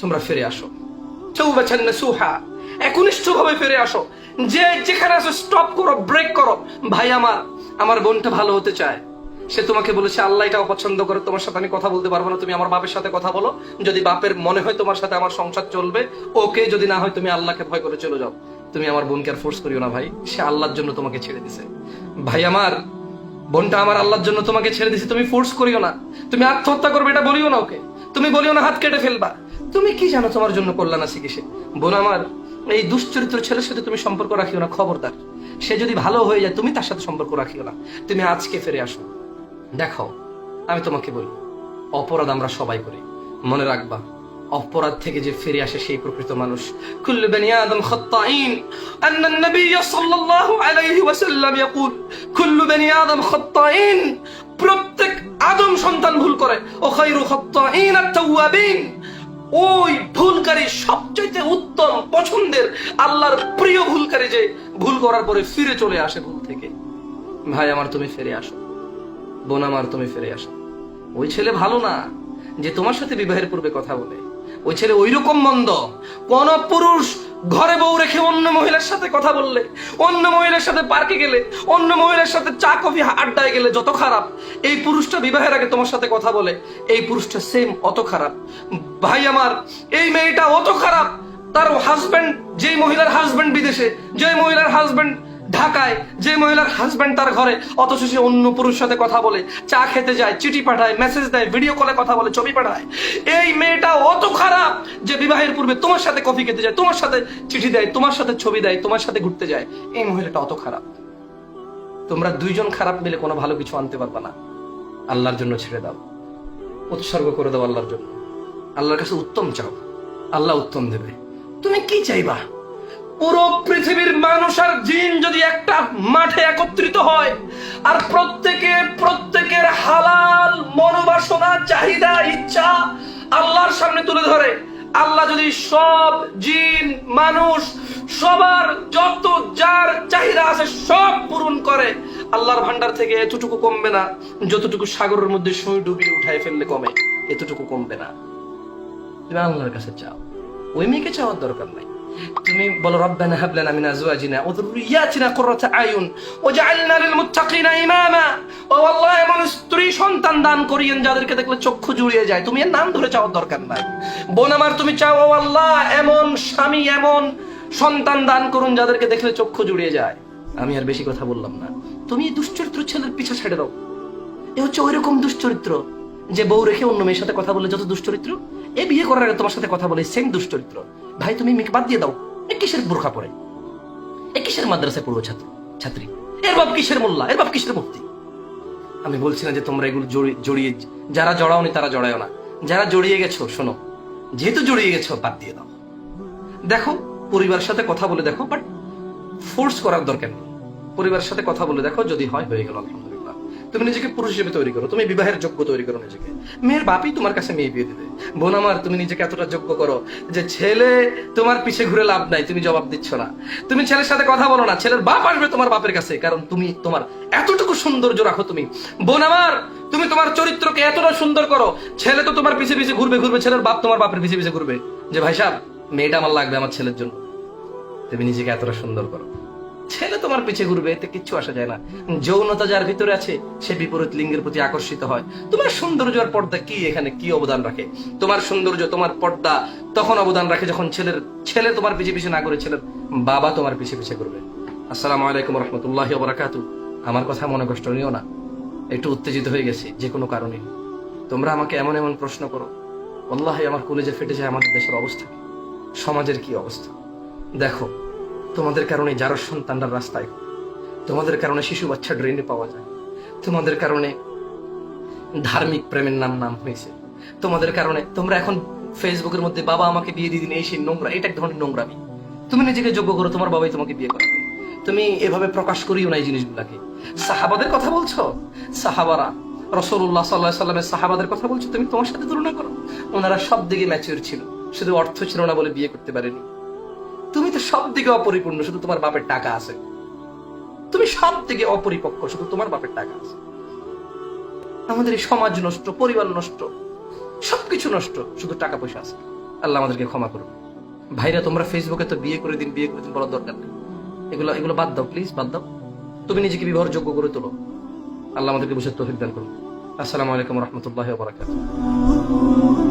তোমরা ফিরে আসো, তওবাতান নাসুহা, একনিষ্ঠভাবে ফিরে আসো। যে যেখানে আসো স্টপ করো, ব্রেক করো। ভাই আমার বোনটা ভালো হতে চায়, সে তোমাকে বলেছে আল্লাহ এটা অপছন্দ করে, তোমার সাথে আমি কথা বলতে পারবো না, তুমি আমার বাপের সাথে কথা বলো। যদি বাপের মনে হয় তোমার সাথে আমার সংসার চলবে ওকে, যদি না হয় তুমি আল্লাহকে ভয় করে চলে যাও। তুমি আমার বোনকে আর ফোর্স করিও না ভাই, সে আল্লাহর জন্য তোমাকে ছেড়ে দিছে। ভাই বোনটা আমার আল্লাহর জন্য তোমাকে ছেড়ে দিছে, তুমি ফোর্স করিও না। তুমি আত্মহত্যা করবে এটা বলিও না ওকে, তুমি বলিও না হাত কেটে ফেলবা। তুমি কি জানো তোমার জন্য কল্যাণ আছে কিসে? বোন আমার, এই দুশ্চরিত্র ছেলের সাথে তুমি সম্পর্ক রাখিও না, খবরদার। সে যদি ভালো হয়ে যায় তুমি তার সাথে সম্পর্ক রাখিও না। তুমি আজকে ফিরে আসো। দেখো আমি তোমাকে বলি, অপরাধ আমরা সবাই করি, মনে রাখবা অপরাধ থেকে যে ফিরে আসে সেই প্রকৃত মানুষ। কুল্লু বনি আদম খাত্তাইন, আন্না নবী সাল্লাল্লাহু আলাইহি ওয়াসাল্লাম ইয়াকুল কুল্লু বনি আদম খাত্তাইন, প্রত্যেক আদম সন্তান ভুল করে। ও খায়রু খাত্তাইন আত-তাওয়াবিন, ওই ভুলকারী সবচেয়ে উত্তম পছন্দের আল্লাহর প্রিয় ভুলকারী যে ভুল করার পরে ফিরে চলে আসে ভুল থেকে। ভাই আমার তুমি ফিরে আসো, বোন আমার তুমি ফিরে আসো। ওই ছেলে ভালো না যে তোমার সাথে বিবাহের পূর্বে কথা বলে, ওই ছেলে ওই রকম মন্দ। কোন পুরুষ ঘরে বউ রেখে অন্য মহিলার সাথে কথা বললে, অন্য মহিলার সাথে পার্কে গেলে, অন্য মহিলার সাথে চা কফি আড্ডায় গেলে যত খারাপ, এই পুরুষটা বিবাহের আগে তোমার সাথে কথা বলে, এই পুরুষটা সেম অত খারাপ। ভাই আমার, এই মেয়েটা অত খারাপ, তার হাজবেন্ড, যে মহিলার হাজবেন্ড বিদেশে, যে মহিলার হাজবেন্ড ঢাকায়, যে মহিলার হাজবেন্ড তার ঘরে, অথচ সে অন্য পুরুষ সাথে কথা বলে, চা খেতে যায়, চিঠি পাঠায়, মেসেজ দেয়, ভিডিও কলে কথা বলে, ছবি পাঠায়। এই মেয়েটা অত খারাপ যে বিবাহের পূর্বে তোমার সাথে কফি খেতে যায়, তোমার সাথে চিঠি দেয়, তোমার সাথে ছবি দেয়, তোমার সাথে ঘুরতে যায়। এই মহিলাটা অত খারাপ। তোমরা দুইজন খারাপ মিলে কোনো ভালো কিছু আনতে পারবে না। আল্লাহর জন্য ছেড়ে দাও, উৎসর্গ করে দাও আল্লাহর জন্য। আল্লাহর কাছে উত্তম চাও, আল্লাহ উত্তম দেবে। তুমি কি চাইবা? পুরো পৃথিবীর মানুষ আর জিন যদি একটা মাঠে একত্রিত হয় আর প্রত্যেকের হালাল মনোবাসনা, চাহিদা, ইচ্ছা আল্লাহর সামনে তুলে ধরে, আল্লাহ যদি সব জিন মানুষ সবার যত যার চাহিদা আছে সব পূরণ করে, আল্লাহর ভান্ডার থেকে এতটুকু কমবে না যতটুকু সাগরের মধ্যে সুই ডুবিয়ে উঠায় ফেললে কমে, এতটুকু কমবে না। তুমি আল্লাহর কাছে চাও, ওই মেয়েকে চাওয়ার দরকার নাই। তুমি বলো রব্বানা হাব লানা মিন আজওয়াজিনা ওয়া যুররিয়াতিনা কুররাতা আয়ুন ওয়াজআলনা লিল মুত্তাকিনা ইমামা। ও আল্লাহ, এমন স্ত্রী সন্তান দান করিয়েন যাদেরকে দেখলে চক্ষু জুড়িয়ে যায়। তুমি এর নাম ধরে চাওয়ার দরকার নাই। বোন আমার, তুমি চাও ও আল্লাহ এমন স্বামী, এমন সন্তান দান করুন যাদেরকে দেখলে চক্ষু জুড়িয়ে যায়। আমি আর বেশি কথা বললাম না। তুমি এই দুশ্চরিত্র ছেলের পিছা ছেড়ে দাও। এ হচ্ছে ওই রকম দুশ্চরিত্র যে বউ রেখে অন্য মেয়ের সাথে কথা বলে যত দুশ্চরিত্র, এ বিয়ে করার আগে তোমার সাথে কথা বলে সেম দুশ্চরিত্র। ভাই তুমি মেয়েকে বাদ দিয়ে দাও। এ কিসের বোরখা পরে, এ কিসের মাদ্রাসায় পড়বো ছাত্রী, এর বাপ কিসের মোল্লা, এর বাপ কিসের মুফতি। আমি বলছি না যে তোমরা এগুলো জড়িয়ে, যারা জড়াওনি তারা জড়ায়ও না, যারা জড়িয়ে গেছো শোনো, যেহেতু জড়িয়ে গেছো বাদ দিয়ে দাও। দেখো পরিবারের সাথে কথা বলে দেখো, বাট ফোর্স করার দরকার নেই। পরিবারের সাথে কথা বলে দেখো, যদি হয় হয়ে গেল আলহামদুলিল্লাহ। তুমি নিজেকে পুরুষ হিসেবে তৈরি করো, তুমি বিবাহের যোগ্য তৈরি করো নিজেকে। মেয়ের বাপই তোমার কাছে মেয়ে বিয়ে দেবে। বোন আমার, তুমি নিজেকে এতটা যোগ্য করো যে ছেলে তোমার পিছে ঘুরে লাভ নাই, তুমি জবাব দিচ্ছ না। তুমি ছেলের সাথে কথা বলো না, ছেলের বাপ আসবে তোমার বাপের কাছে, কারণ তুমি তোমার এতটুকু সৌন্দর্য রাখো। তুমি বোন আমার, তুমি তোমার চরিত্রকে এতটা সুন্দর করো, ছেলে তো তোমার পিছে পিছে ঘুরবে, ছেলের বাপ তোমার বাপের পিছে পিছে ঘুরবে যে ভাই সাহেব মেয়েটা আমার লাগবে আমার ছেলের জন্য। তুমি নিজেকে এতটা সুন্দর করো, ছেলে তোমার পিছে ঘুরবে, এতে কিচ্ছু আসা যায় না। যৌনতা যার ভিতরে আছে সে বিপরীত লিঙ্গের প্রতি আকর্ষিত হয়। তোমার সৌন্দর্য আর পর্দা কি এখানে কি অবদান রাখে? তোমার সৌন্দর্য, তোমার পর্দা তখন অবদান রাখে যখন ছেলে তোমার পিছে পিছে না করে ছেলের বাবা তোমার পিছে পিছে করবে। আসসালামু আলাইকুম রহমতুল্লাহি ওয়া বারাকাতুহু। আমার কথা মনে কষ্ট নিও না, একটু উত্তেজিত হয়ে গেছি যে কোনো কারণে। তোমরা আমাকে এমন এমন প্রশ্ন করো, আল্লাহি আমার কলেজে ফেটে যায় আমাদের দেশের অবস্থা, সমাজের কি অবস্থা। দেখো তোমাদের কারণে যারা সন্তানরা রাস্তায়, তোমাদের কারণে শিশু বাচ্চা ড্রেনে পাওয়া যায়, তোমাদের কারণে ধার্মিক প্রেমের নাম হয়েছে, তোমাদের কারণে তোমরা এখন ফেসবুকের মধ্যে বাবা আমাকে বিয়ে দিয়ে দিন, এই সেই নোংরা, এটা এক ধরনের নোংরামি। তুমি নিজেকে যোগ্য করো, তোমার বাবাই তোমাকে বিয়ে করাবে। তুমি এভাবে প্রকাশ করিও না এই জিনিসগুলাকে। সাহাবাদের কথা বলছো, সাহাবারা রাসূলুল্লাহ সাল্লাল্লাহু আলাইহি ওয়াসাল্লামের সাহাবাদের কথা বলছো, তুমি তোমার সাথে তুলনা করো। ওনারা সব দিকে ম্যাচিউর ছিল, শুধু অর্থ ছিল না বলে বিয়ে করতে পারেনি। তুমি তো সব দিকে অপরিপূর্ণ, শুধু তোমার বাপের টাকা আছে। তুমি সব দিকে অপরিপক্ক, শুধু তোমার বাপের টাকা আছে। আমাদের এই সমাজ নষ্ট, পরিবার নষ্ট, সবকিছু নষ্ট, শুধু টাকা পয়সা আছে। আল্লাহ আমাদেরকে ক্ষমা করুন। ভাইরা তোমরা ফেসবুকে তো বিয়ে করে দিন বলার দরকার নেই। এগুলো এগুলো বাদ দাও, প্লিজ বাদ দাও। তুমি নিজেকে বিবাহের যোগ্য করে তোলো। আল্লাহ আমাদেরকে বুঝে তৌফিক দান করুন। আসসালামু আলাইকুম রহমতুল্লাহ ওয়া বারাকাতুহু।